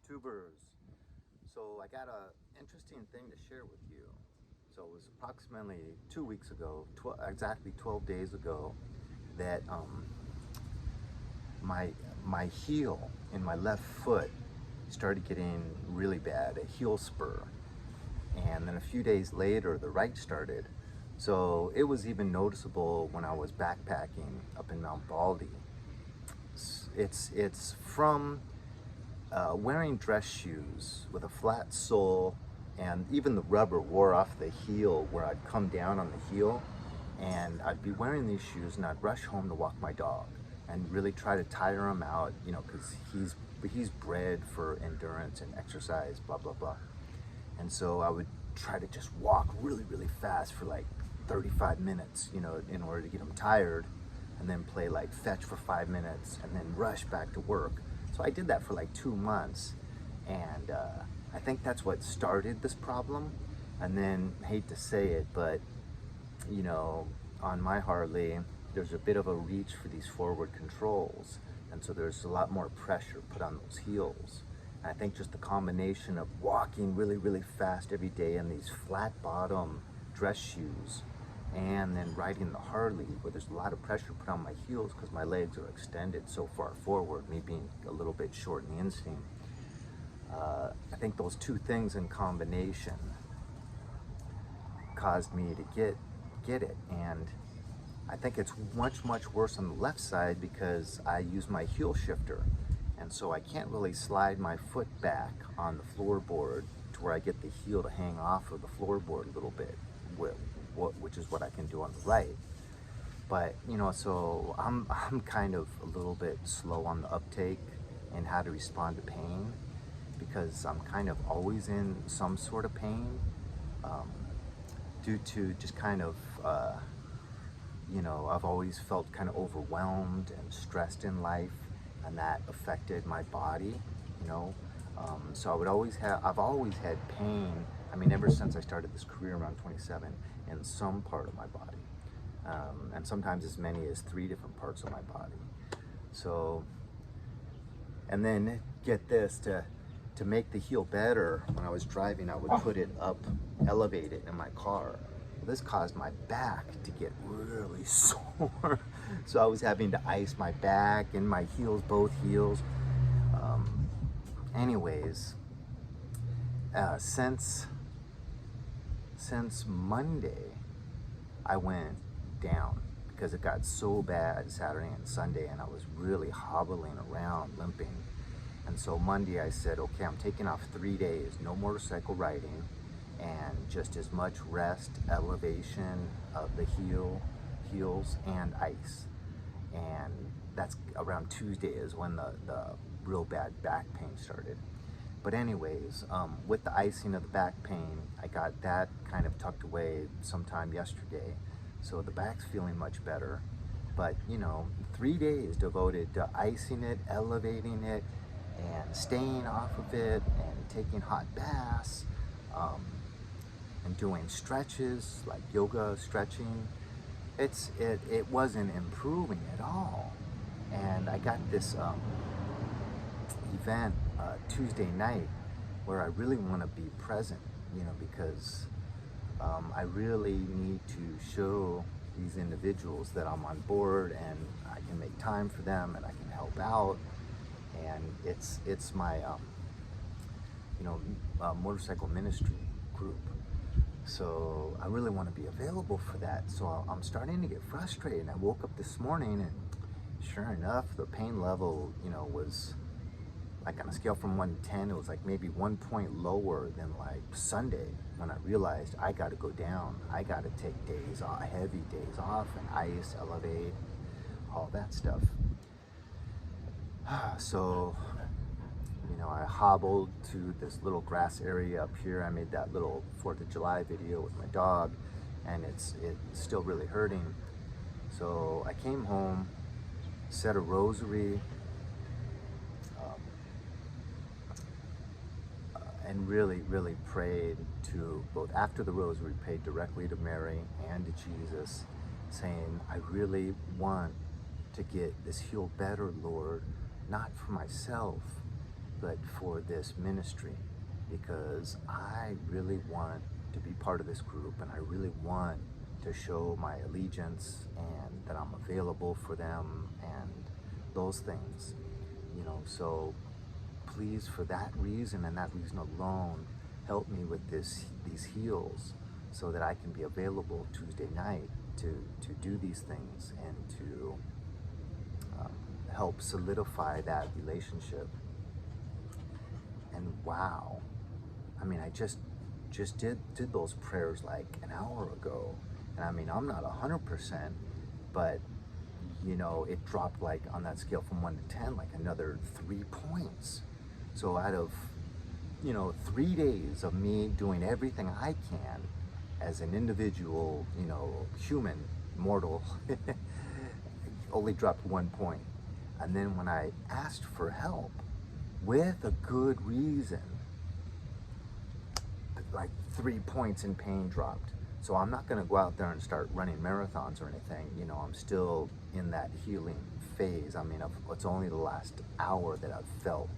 YouTubers. So I got a interesting thing to share with you. So it was approximately 2 weeks ago, exactly 12 days ago, that my my heel in my left foot started getting really bad, a heel spur. And then a few days later, the right started. So it was even noticeable when I was backpacking up in Mount Baldy. It's from wearing dress shoes with a flat sole, and even the rubber wore off the heel where I'd come down on the heel, and I'd be wearing these shoes and I'd rush home to walk my dog and really try to tire him out, you know, because he's bred for endurance and exercise, blah blah blah. And so I would try to just walk really really fast for like 35 minutes, you know, in order to get him tired, and then play like fetch for 5 minutes and then rush back to work. So I did that for like 2 months, and I think that's what started this problem. And then, hate to say it, but you know, on my Harley, there's a bit of a reach for these forward controls, and so there's a lot more pressure put on those heels. And I think just the combination of walking really, really fast every day in these flat bottom dress shoes, and then riding the Harley where there's a lot of pressure put on my heels because my legs are extended so far forward, me being a little bit short in the inseam. I think those two things in combination caused me to get it. And I think it's much worse on the left side because I use my heel shifter, and so I can't really slide my foot back on the floorboard to where I get the heel to hang off of the floorboard a little bit, which is what I can do on the right. But you know, so I'm kind of a little bit slow on the uptake and how to respond to pain, because I'm kind of always in some sort of pain, due to just kind of you know, I've always felt kind of overwhelmed and stressed in life, and that affected my body, you know. So I've always had pain. I mean, ever since I started this career around 27, in some part of my body, and sometimes as many as 3 different parts of my body. So, and then get this, to make the heel better, when I was driving, I would put it up, elevate it in my car. This caused my back to get really sore. So I was having to ice my back and my heels, both heels. Anyways, since Monday, I went down because it got so bad Saturday and Sunday, and I was really hobbling around, limping. And so Monday I said, okay, I'm taking off 3 days, no motorcycle riding, and just as much rest, elevation of the heels, and ice. And that's around Tuesday is when the real bad back pain started. But anyways, with the icing of the back pain, I got that kind of tucked away sometime yesterday. So the back's feeling much better. But you know, 3 days devoted to icing it, elevating it, and staying off of it, and taking hot baths, and doing stretches like yoga stretching. It wasn't improving at all. And I got this event Tuesday night where I really want to be present, you know, because I really need to show these individuals that I'm on board and I can make time for them and I can help out. And it's my you know, motorcycle ministry group. So I really want to be available for that. So I'm starting to get frustrated. I woke up this morning and sure enough, the pain level, you know, was like on a scale from 1 to 10, it was like maybe 1 point lower than like Sunday, when I realized I got to go down. I got to take days off, heavy days off, and ice, elevate, all that stuff. So, you know, I hobbled to this little grass area up here. I made that little 4th of July video with my dog, and it's still really hurting. So I came home, said a rosary, and really prayed to, both after the rosary, prayed directly to Mary and to Jesus, saying, I really want to get this heel better, Lord, not for myself, but for this ministry, because I really want to be part of this group, and I really want to show my allegiance and that I'm available for them and those things, you know. So please, for that reason and that reason alone, help me with these heels, so that I can be available Tuesday night to do these things and to help solidify that relationship. And wow, I mean, I just did those prayers like an hour ago, and I mean, I'm not 100%, but you know, it dropped like on that scale from 1 to 10, like another 3 points. So out of, you know, 3 days of me doing everything I can as an individual, you know, human, mortal, only dropped 1 point. And then when I asked for help with a good reason, like 3 points in pain dropped. So I'm not gonna go out there and start running marathons or anything. You know, I'm still in that healing phase. I mean, it's only the last hour that I've felt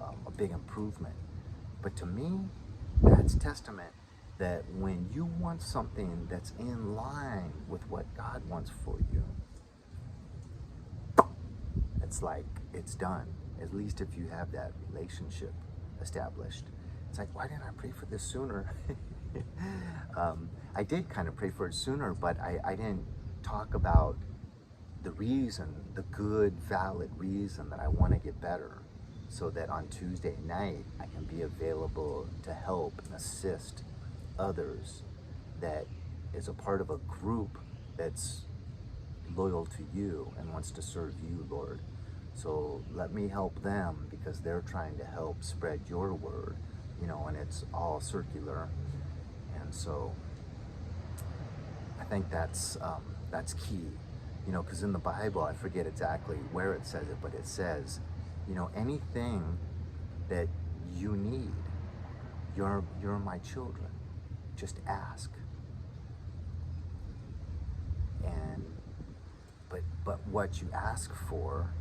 a big improvement. But to me, that's testament that when you want something that's in line with what God wants for you, it's like it's done. At least if you have that relationship established. It's like, why didn't I pray for this sooner? I did kind of pray for it sooner, but I didn't talk about the reason, the good, valid reason that I want to get better, so that on Tuesday night I can be available to help and assist others that is a part of a group that's loyal to you and wants to serve you, Lord. So let me help them, because they're trying to help spread your word, you know, and it's all circular. And so I think that's key, you know, because in the Bible, I forget exactly where it says it, but it says, you know, anything that you need, you're my children, just ask. And but what you ask for,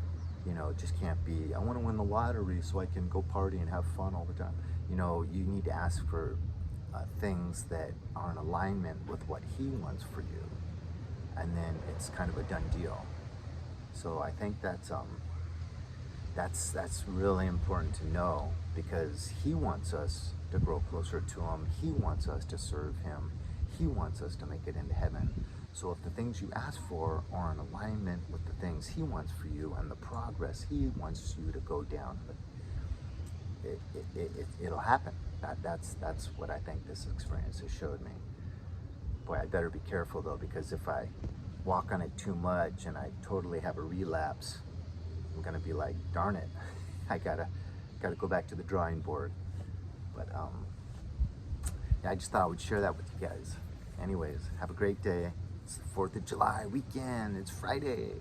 you know, just can't be, I want to win the lottery so I can go party and have fun all the time. You know, you need to ask for things that are in alignment with what He wants for you, and then it's kind of a done deal. So I think that's really important to know, because He wants us to grow closer to Him. He wants us to serve Him. He wants us to make it into heaven. So if the things you ask for are in alignment with the things He wants for you and the progress He wants you to go down, it'll happen. That's what I think this experience has showed me. Boy, I better be careful though, because if I walk on it too much and I totally have a relapse, I'm gonna be like, darn it, I gotta go back to the drawing board. But yeah, I just thought I would share that with you guys. Anyways, have a great day. It's the 4th of July weekend. It's Friday.